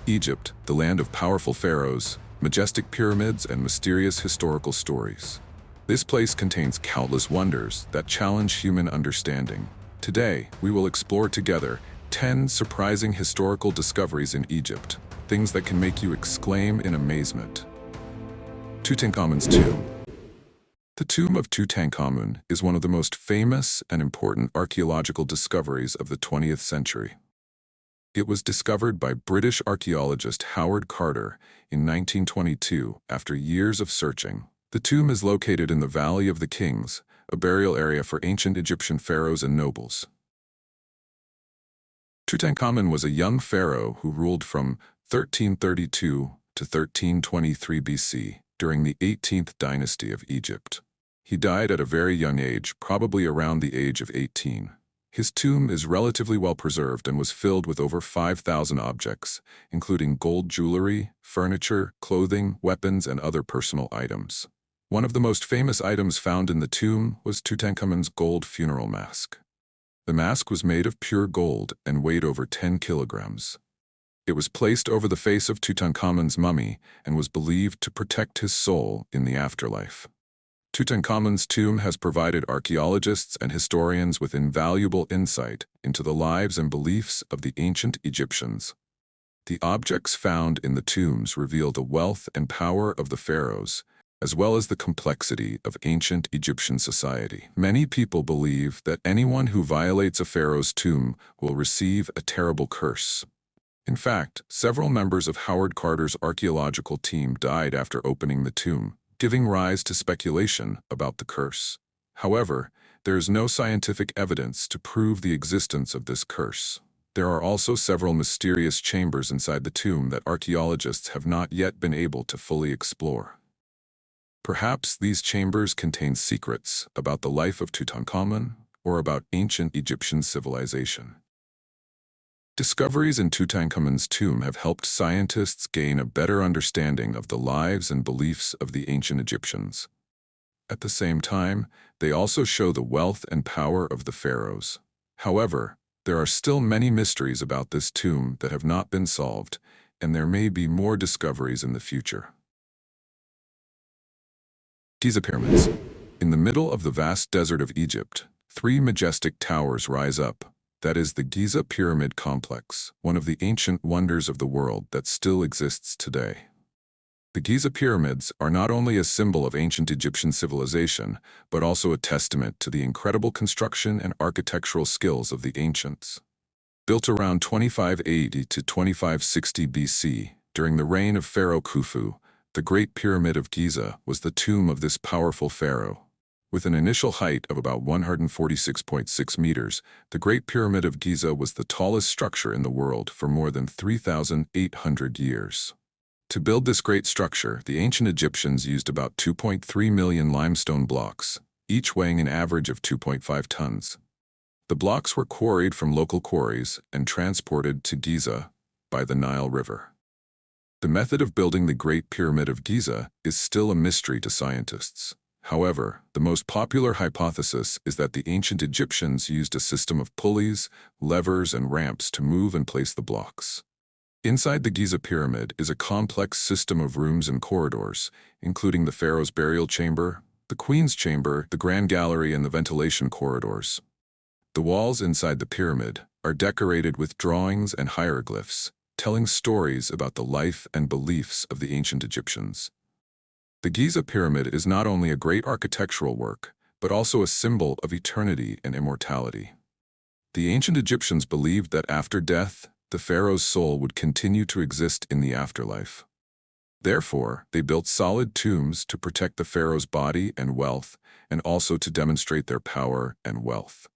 Egypt, the land of powerful pharaohs, majestic pyramids, and mysterious historical stories. This place contains countless wonders that challenge human understanding. Today, we will explore together 10 surprising historical discoveries in Egypt, things that can make you exclaim in amazement. Tutenkhamun's tomb. The tomb of Tutankhamun is one of the most famous and important archaeological discoveries of the 20th century. It was discovered by British archaeologist Howard Carter in 1922 after years of searching. The tomb is located in the Valley of the Kings, a burial area for ancient Egyptian pharaohs and nobles. Tutankhamun was a young pharaoh who ruled from 1332 to 1323 BC during the 18th dynasty of Egypt. He died at a very young age, probably around the age of 18. His tomb is relatively well preserved and was filled with over 5,000 objects, including gold jewelry, furniture, clothing, weapons, and other personal items. One of the most famous items found in the tomb was Tutenkhamun's gold funeral mask. The mask was made of pure gold and weighed over 10 kilograms. It was placed over the face of Tutenkhamun's mummy and was believed to protect his soul in the afterlife. Tutenkhamun's tomb has provided archaeologists and historians with invaluable insight into the lives and beliefs of the ancient Egyptians. The objects found in the tombs reveal the wealth and power of the pharaohs, as well as the complexity of ancient Egyptian society. Many people believe that anyone who violates a pharaoh's tomb will receive a terrible curse. In fact, several members of Howard Carter's archaeological team died after opening the tomb, giving rise to speculation about the curse. However, there is no scientific evidence to prove the existence of this curse. There are also several mysterious chambers inside the tomb that archaeologists have not yet been able to fully explore. Perhaps these chambers contain secrets about the life of Tutankhamun or about ancient Egyptian civilization. Discoveries in Tutenkhamun's tomb have helped scientists gain a better understanding of the lives and beliefs of the ancient Egyptians. At the same time, they also show the wealth and power of the pharaohs. However, there are still many mysteries about this tomb that have not been solved, and there may be more discoveries in the future. Giza Pyramids. In the middle of the vast desert of Egypt, 3 majestic towers rise up. That is the Giza Pyramid Complex, one of the ancient wonders of the world that still exists today. The Giza Pyramids are not only a symbol of ancient Egyptian civilization, but also a testament to the incredible construction and architectural skills of the ancients. Built around 2580 to 2560 BC, during the reign of Pharaoh Khufu, the Great Pyramid of Giza was the tomb of this powerful pharaoh. With an initial height of about 146.6 meters, the Great Pyramid of Giza was the tallest structure in the world for more than 3,800 years. To build this great structure, the ancient Egyptians used about 2.3 million limestone blocks, each weighing an average of 2.5 tons. The blocks were quarried from local quarries and transported to Giza by the Nile River. The method of building the Great Pyramid of Giza is still a mystery to scientists. However, the most popular hypothesis is that the ancient Egyptians used a system of pulleys, levers, and ramps to move and place the blocks. Inside the Giza Pyramid is a complex system of rooms and corridors, including the pharaoh's burial chamber, the queen's chamber, the grand gallery, and the ventilation corridors. The walls inside the pyramid are decorated with drawings and hieroglyphs, telling stories about the life and beliefs of the ancient Egyptians. The Giza Pyramid is not only a great architectural work, but also a symbol of eternity and immortality. The ancient Egyptians believed that after death, the pharaoh's soul would continue to exist in the afterlife. Therefore, they built solid tombs to protect the pharaoh's body and wealth, and also to demonstrate their power and wealth.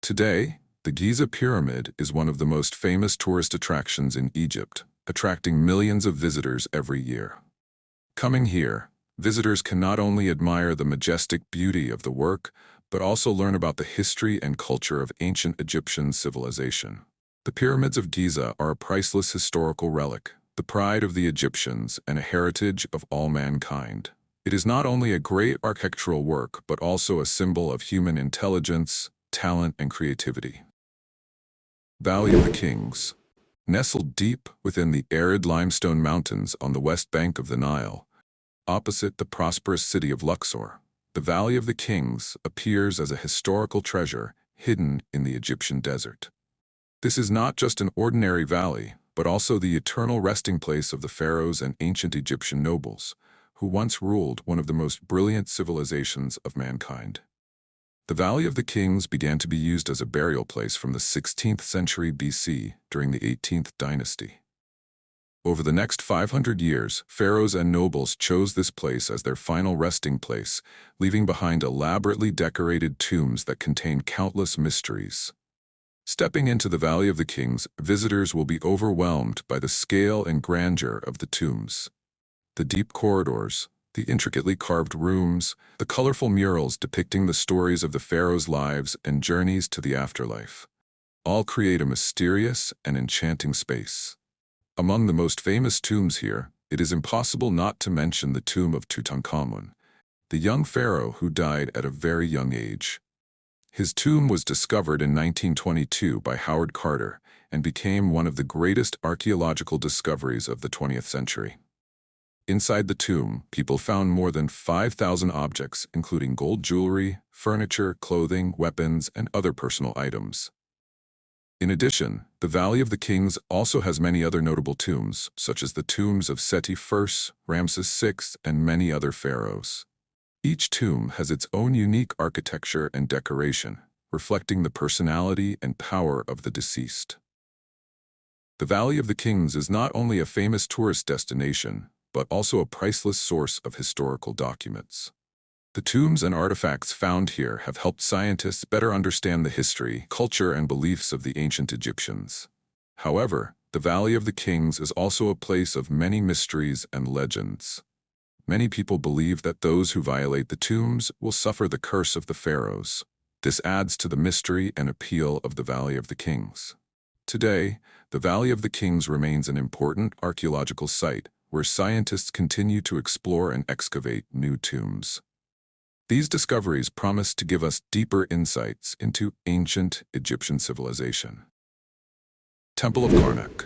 Today, the Giza Pyramid is one of the most famous tourist attractions in Egypt, attracting millions of visitors every year. Coming here, visitors can not only admire the majestic beauty of the work, but also learn about the history and culture of ancient Egyptian civilization. The pyramids of Giza are a priceless historical relic, the pride of the Egyptians and a heritage of all mankind. It is not only a great architectural work, but also a symbol of human intelligence, talent, and creativity. Valley of the Kings. Nestled deep within the arid limestone mountains on the west bank of the Nile, opposite the prosperous city of Luxor, the Valley of the Kings appears as a historical treasure hidden in the Egyptian desert. This is not just an ordinary valley, but also the eternal resting place of the pharaohs and ancient Egyptian nobles, who once ruled one of the most brilliant civilizations of mankind. The Valley of the Kings began to be used as a burial place from the 16th century BC during the 18th dynasty. Over the next 500 years, pharaohs and nobles chose this place as their final resting place, leaving behind elaborately decorated tombs that contain countless mysteries. Stepping into the Valley of the Kings, visitors will be overwhelmed by the scale and grandeur of the tombs. The deep corridors, the intricately carved rooms, the colorful murals depicting the stories of the pharaohs' lives and journeys to the afterlife, all create a mysterious and enchanting space. Among the most famous tombs here, it is impossible not to mention the tomb of Tutenkhamun, the young pharaoh who died at a very young age. His tomb was discovered in 1922 by Howard Carter and became one of the greatest archaeological discoveries of the 20th century. Inside the tomb, people found more than 5,000 objects, including gold jewelry, furniture, clothing, weapons, and other personal items. In addition, the Valley of the Kings also has many other notable tombs, such as the tombs of Seti I, Ramses VI, and many other pharaohs. Each tomb has its own unique architecture and decoration, reflecting the personality and power of the deceased. The Valley of the Kings is not only a famous tourist destination, but also a priceless source of historical documents. The tombs and artifacts found here have helped scientists better understand the history, culture, and beliefs of the ancient Egyptians. However, the Valley of the Kings is also a place of many mysteries and legends. Many people believe that those who violate the tombs will suffer the curse of the pharaohs. This adds to the mystery and appeal of the Valley of the Kings. Today, the Valley of the Kings remains an important archaeological site where scientists continue to explore and excavate new tombs. These discoveries promise to give us deeper insights into ancient Egyptian civilization. Temple of Karnak.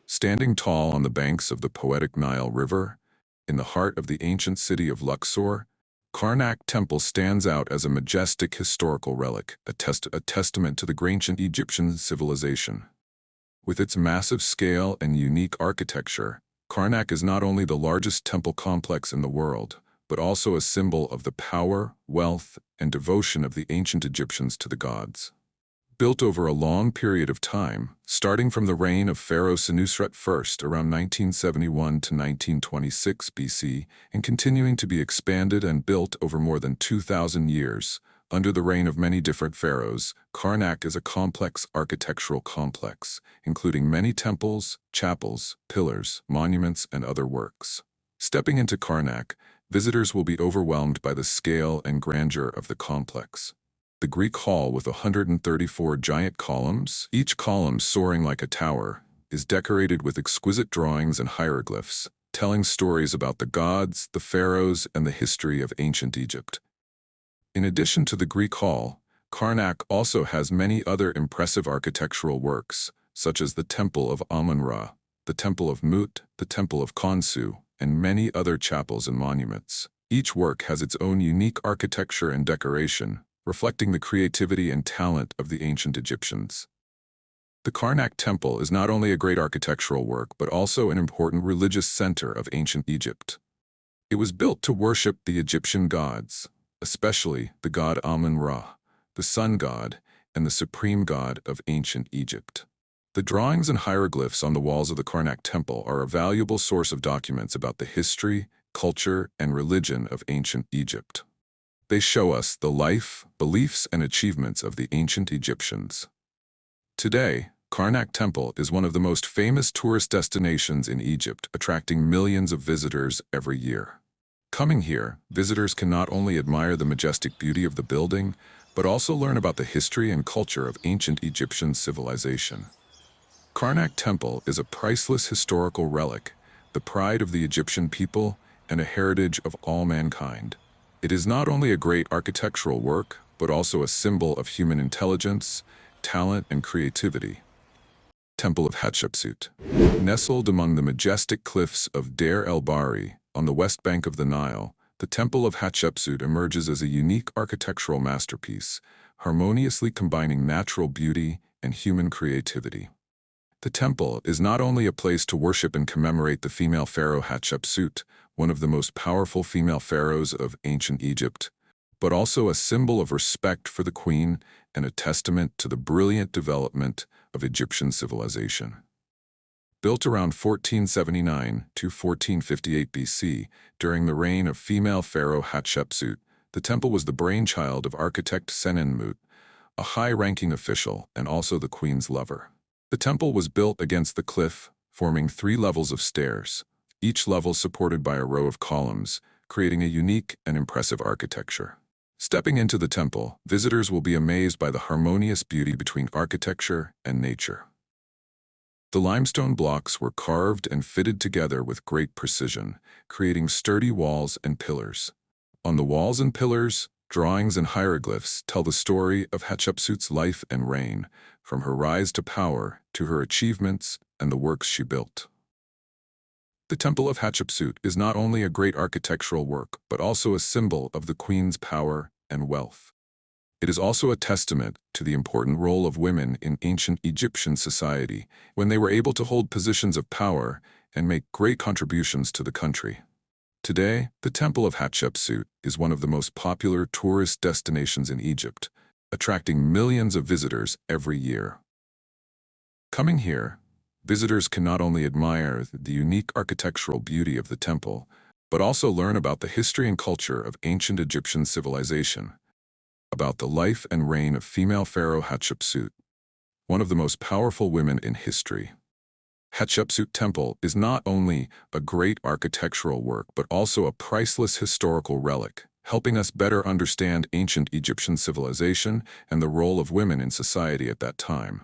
Standing tall on the banks of the poetic Nile River, in the heart of the ancient city of Luxor, Karnak Temple stands out as a majestic historical relic, a testament to the ancient Egyptian civilization. With its massive scale and unique architecture, Karnak is not only the largest temple complex in the world, but also a symbol of the power, wealth, and devotion of the ancient Egyptians to the gods. Built over a long period of time, starting from the reign of Pharaoh Senusret I around 1971 to 1926 BC, and continuing to be expanded and built over more than 2,000 years, under the reign of many different pharaohs, Karnak is a complex architectural complex, including many temples, chapels, pillars, monuments, and other works. Stepping into Karnak, visitors will be overwhelmed by the scale and grandeur of the complex. The Greek hall with 134 giant columns, each column soaring like a tower, is decorated with exquisite drawings and hieroglyphs, telling stories about the gods, the pharaohs, and the history of ancient Egypt. In addition to the Greek hall, Karnak also has many other impressive architectural works, such as the Temple of Amun-Ra, the Temple of Mut, the Temple of Khonsu, and many other chapels and monuments. Each work has its own unique architecture and decoration, reflecting the creativity and talent of the ancient Egyptians. The Karnak Temple is not only a great architectural work, but also an important religious center of ancient Egypt. It was built to worship the Egyptian gods, especially the god Amun-Ra, the sun god, and the supreme god of ancient Egypt. The drawings and hieroglyphs on the walls of the Karnak Temple are a valuable source of documents about the history, culture, and religion of ancient Egypt. They show us the life, beliefs, and achievements of the ancient Egyptians. Today, Karnak Temple is one of the most famous tourist destinations in Egypt, attracting millions of visitors every year. Coming here, visitors can not only admire the majestic beauty of the building, but also learn about the history and culture of ancient Egyptian civilization. Karnak Temple is a priceless historical relic, the pride of the Egyptian people, and a heritage of all mankind. It is not only a great architectural work, but also a symbol of human intelligence, talent, and creativity. Temple of Hatshepsut. Nestled among the majestic cliffs of Deir el-Bahri on the west bank of the Nile, the Temple of Hatshepsut emerges as a unique architectural masterpiece, harmoniously combining natural beauty and human creativity. The temple is not only a place to worship and commemorate the female pharaoh Hatshepsut, one of the most powerful female pharaohs of ancient Egypt, but also a symbol of respect for the queen and a testament to the brilliant development of Egyptian civilization. Built around 1479 to 1458 BC, during the reign of female pharaoh Hatshepsut, the temple was the brainchild of architect Senenmut, a high-ranking official and also the queen's lover. The temple was built against the cliff, forming 3 levels of stairs, each level supported by a row of columns, creating a unique and impressive architecture. Stepping into the temple, visitors will be amazed by the harmonious beauty between architecture and nature. The limestone blocks were carved and fitted together with great precision, creating sturdy walls and pillars. On the walls and pillars, drawings and hieroglyphs tell the story of Hatshepsut's life and reign, from her rise to power to her achievements and the works she built. The Temple of Hatshepsut is not only a great architectural work, but also a symbol of the queen's power and wealth. It is also a testament to the important role of women in ancient Egyptian society, when they were able to hold positions of power and make great contributions to the country. Today, the Temple of Hatshepsut is one of the most popular tourist destinations in Egypt, attracting millions of visitors every year. Coming here, visitors can not only admire the unique architectural beauty of the temple, but also learn about the history and culture of ancient Egyptian civilization, about the life and reign of female pharaoh Hatshepsut, one of the most powerful women in history. Hatshepsut Temple is not only a great architectural work, but also a priceless historical relic, helping us better understand ancient Egyptian civilization and the role of women in society at that time.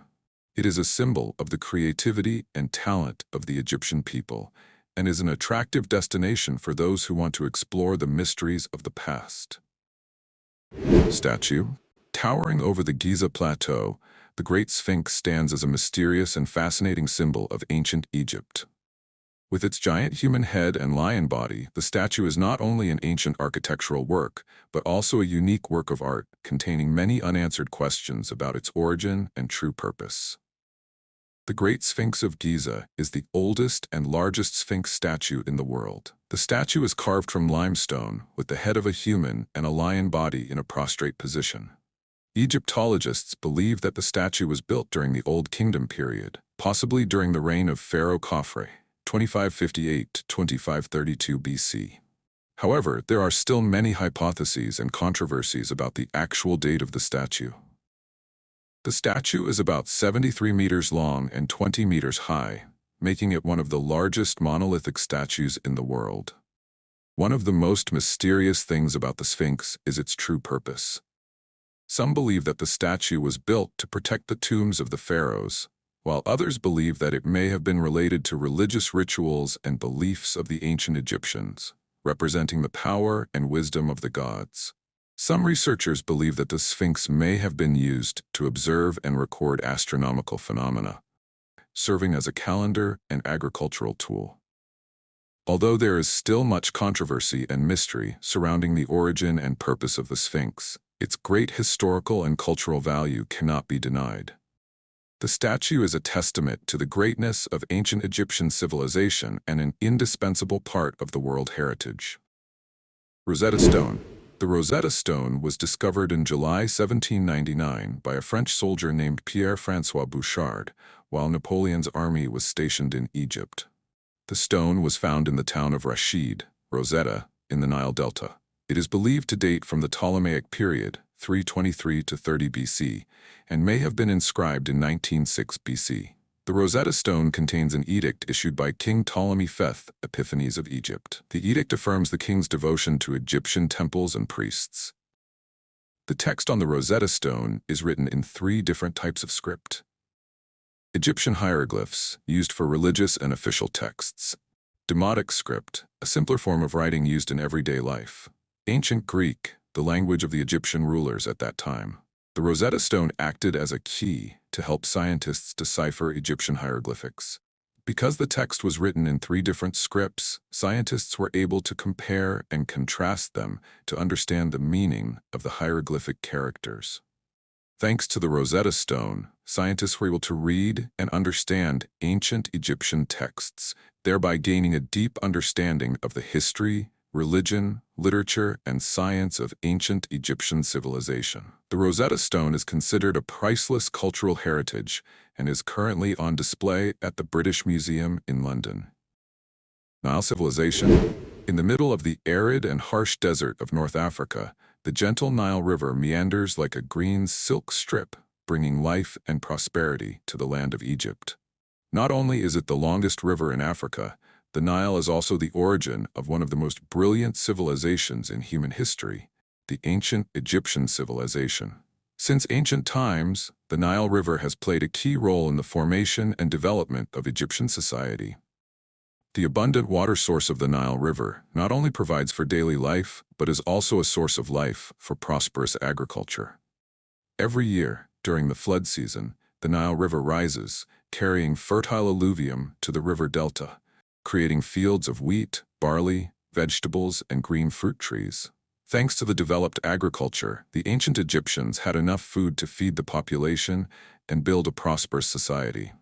It is a symbol of the creativity and talent of the Egyptian people, and is an attractive destination for those who want to explore the mysteries of the past. Statue. Towering over the Giza Plateau, the Great Sphinx stands as a mysterious and fascinating symbol of ancient Egypt. With its giant human head and lion body, the statue is not only an ancient architectural work, but also a unique work of art containing many unanswered questions about its origin and true purpose. The Great Sphinx of Giza is the oldest and largest sphinx statue in the world. The statue is carved from limestone with the head of a human and a lion body in a prostrate position. Egyptologists believe that the statue was built during the Old Kingdom period, possibly during the reign of Pharaoh Khafre, 2558 to 2532 BC. However, there are still many hypotheses and controversies about the actual date of the statue. The statue is about 73 meters long and 20 meters high, making it one of the largest monolithic statues in the world. One of the most mysterious things about the Sphinx is its true purpose. Some believe that the statue was built to protect the tombs of the pharaohs, while others believe that it may have been related to religious rituals and beliefs of the ancient Egyptians, representing the power and wisdom of the gods. Some researchers believe that the Sphinx may have been used to observe and record astronomical phenomena, serving as a calendar and agricultural tool. Although there is still much controversy and mystery surrounding the origin and purpose of the Sphinx, its great historical and cultural value cannot be denied. The statue is a testament to the greatness of ancient Egyptian civilization and an indispensable part of the world heritage. Rosetta Stone. The Rosetta Stone was discovered in July 1799 by a French soldier named Pierre-François Bouchard, while Napoleon's army was stationed in Egypt. The stone was found in the town of Rashid, Rosetta, in the Nile Delta. It is believed to date from the Ptolemaic period, 323 to 30 BC, and may have been inscribed in 1906 BC. The Rosetta Stone contains an edict issued by King Ptolemy V Epiphanes of Egypt. The edict affirms the king's devotion to Egyptian temples and priests. The text on the Rosetta Stone is written in 3 different types of script. Egyptian hieroglyphs, used for religious and official texts. Demotic script, a simpler form of writing used in everyday life. Ancient Greek, the language of the Egyptian rulers at that time. The Rosetta Stone acted as a key, to help scientists decipher Egyptian hieroglyphics. Because the text was written in 3 different scripts, scientists were able to compare and contrast them to understand the meaning of the hieroglyphic characters. Thanks to the Rosetta Stone, scientists were able to read and understand ancient Egyptian texts, thereby gaining a deep understanding of the history, religion, literature, and science of ancient Egyptian civilization. The Rosetta Stone is considered a priceless cultural heritage and is currently on display at the British Museum in London. Nile civilization. In the middle of the arid and harsh desert of North Africa, the gentle Nile River meanders like a green silk strip, bringing life and prosperity to the land of Egypt. Not only is it the longest river in Africa, the Nile is also the origin of one of the most brilliant civilizations in human history, the ancient Egyptian civilization. Since ancient times, the Nile River has played a key role in the formation and development of Egyptian society. The abundant water source of the Nile River not only provides for daily life, but is also a source of life for prosperous agriculture. Every year, during the flood season, the Nile River rises, carrying fertile alluvium to the river delta, creating fields of wheat, barley, vegetables, and green fruit trees. Thanks to the developed agriculture, the ancient Egyptians had enough food to feed the population and build a prosperous society.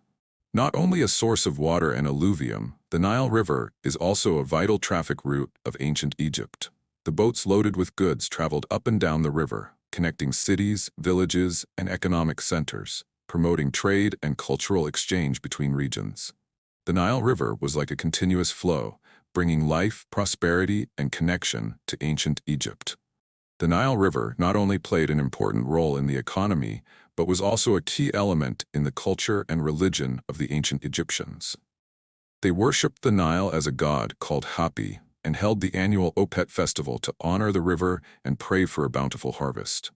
Not only a source of water and alluvium, the Nile River is also a vital traffic route of ancient Egypt. The boats loaded with goods traveled up and down the river, connecting cities, villages, and economic centers, promoting trade and cultural exchange between regions. The Nile River was like a continuous flow, bringing life, prosperity, and connection to ancient Egypt. The Nile River not only played an important role in the economy, but was also a key element in the culture and religion of the ancient Egyptians. They worshipped the Nile as a god called Hapi and held the annual Opet festival to honor the river and pray for a bountiful harvest.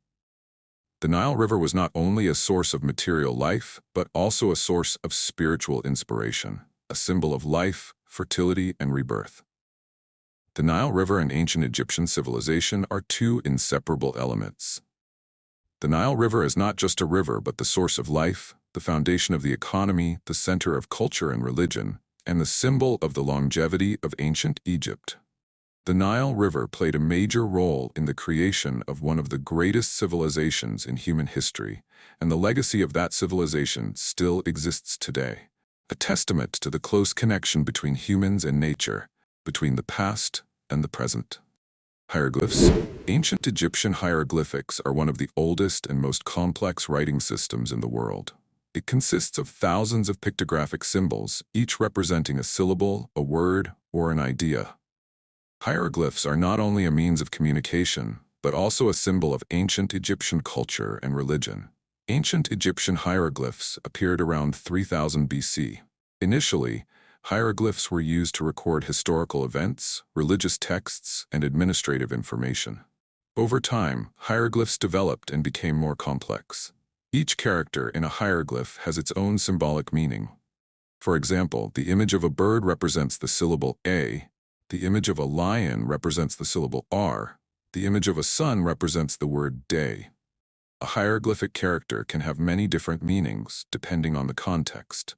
The Nile River was not only a source of material life, but also a source of spiritual inspiration, a symbol of life, fertility, and rebirth. The Nile River and ancient Egyptian civilization are 2 inseparable elements. The Nile River is not just a river but the source of life, the foundation of the economy, the center of culture and religion, and the symbol of the longevity of ancient Egypt. The Nile River played a major role in the creation of one of the greatest civilizations in human history, and the legacy of that civilization still exists today, a testament to the close connection between humans and nature, between the past and the present. Hieroglyphs. Ancient Egyptian hieroglyphics are one of the oldest and most complex writing systems in the world. It consists of thousands of pictographic symbols, each representing a syllable, a word, or an idea. Hieroglyphs are not only a means of communication, but also a symbol of ancient Egyptian culture and religion. Ancient Egyptian hieroglyphs appeared around 3000 BC. Initially, hieroglyphs were used to record historical events, religious texts, and administrative information. Over time, hieroglyphs developed and became more complex. Each character in a hieroglyph has its own symbolic meaning. For example, the image of a bird represents the syllable A, the image of a lion represents the syllable R, the image of a sun represents the word day. A hieroglyphic character can have many different meanings depending on the context.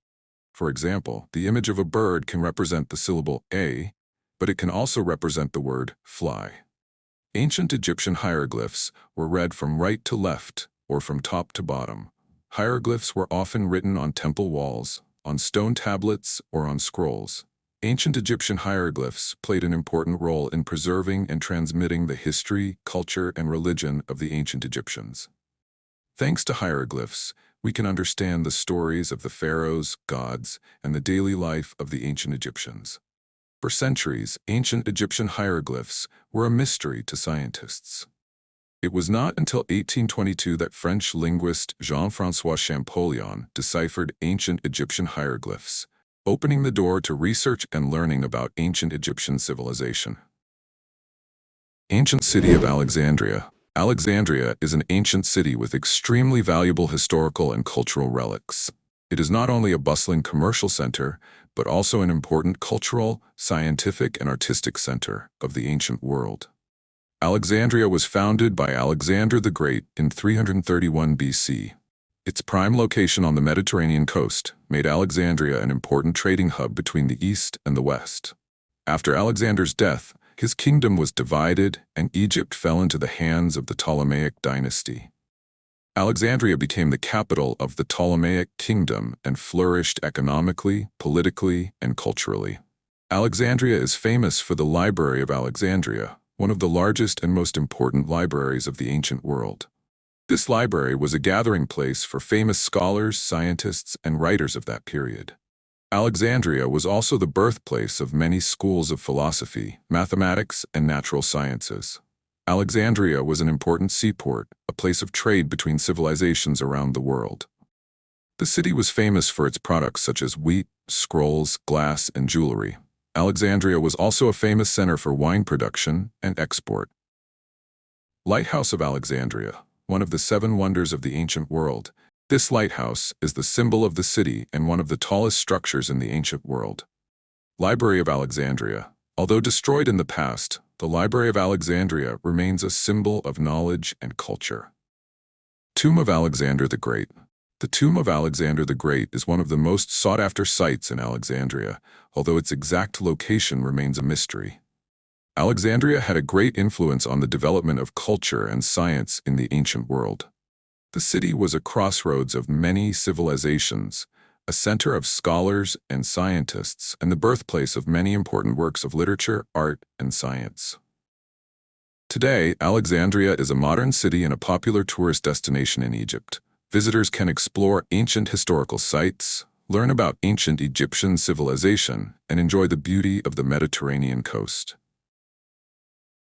For example, the image of a bird can represent the syllable A, but it can also represent the word fly. Ancient Egyptian hieroglyphs were read from right to left or from top to bottom. Hieroglyphs were often written on temple walls, on stone tablets, or on scrolls. Ancient Egyptian hieroglyphs played an important role in preserving and transmitting the history, culture, and religion of the ancient Egyptians. Thanks to hieroglyphs, we can understand the stories of the pharaohs, gods, and the daily life of the ancient Egyptians. For centuries, ancient Egyptian hieroglyphs were a mystery to scientists. It was not until 1822 that French linguist Jean-François Champollion deciphered ancient Egyptian hieroglyphs, opening the door to research and learning about ancient Egyptian civilization. Ancient city of Alexandria. Alexandria is an ancient city with extremely valuable historical and cultural relics. It is not only a bustling commercial center, but also an important cultural, scientific, and artistic center of the ancient world. Alexandria was founded by Alexander the Great in 331 BC. Its prime location on the Mediterranean coast made Alexandria an important trading hub between the East and the West. After Alexander's death, his kingdom was divided and Egypt fell into the hands of the Ptolemaic dynasty. Alexandria became the capital of the Ptolemaic kingdom and flourished economically, politically, and culturally. Alexandria is famous for the Library of Alexandria, one of the largest and most important libraries of the ancient world. This library was a gathering place for famous scholars, scientists, and writers of that period. Alexandria was also the birthplace of many schools of philosophy, mathematics, and natural sciences. Alexandria was an important seaport, a place of trade between civilizations around the world. The city was famous for its products such as wheat, scrolls, glass, and jewelry. Alexandria was also a famous center for wine production and export. Lighthouse of Alexandria, one of the 7 wonders of the ancient world. This lighthouse is the symbol of the city and one of the tallest structures in the ancient world. Library of Alexandria. Although destroyed in the past, the Library of Alexandria remains a symbol of knowledge and culture. Tomb of Alexander the Great. The Tomb of Alexander the Great is one of the most sought-after sites in Alexandria, although its exact location remains a mystery. Alexandria had a great influence on the development of culture and science in the ancient world. The city was a crossroads of many civilizations, a center of scholars and scientists, and the birthplace of many important works of literature, art, and science. Today, Alexandria is a modern city and a popular tourist destination in Egypt. Visitors can explore ancient historical sites, learn about ancient Egyptian civilization, and enjoy the beauty of the Mediterranean coast.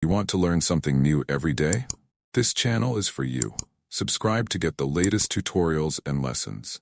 You want to learn something new every day? This channel is for you. Subscribe to get the latest tutorials and lessons.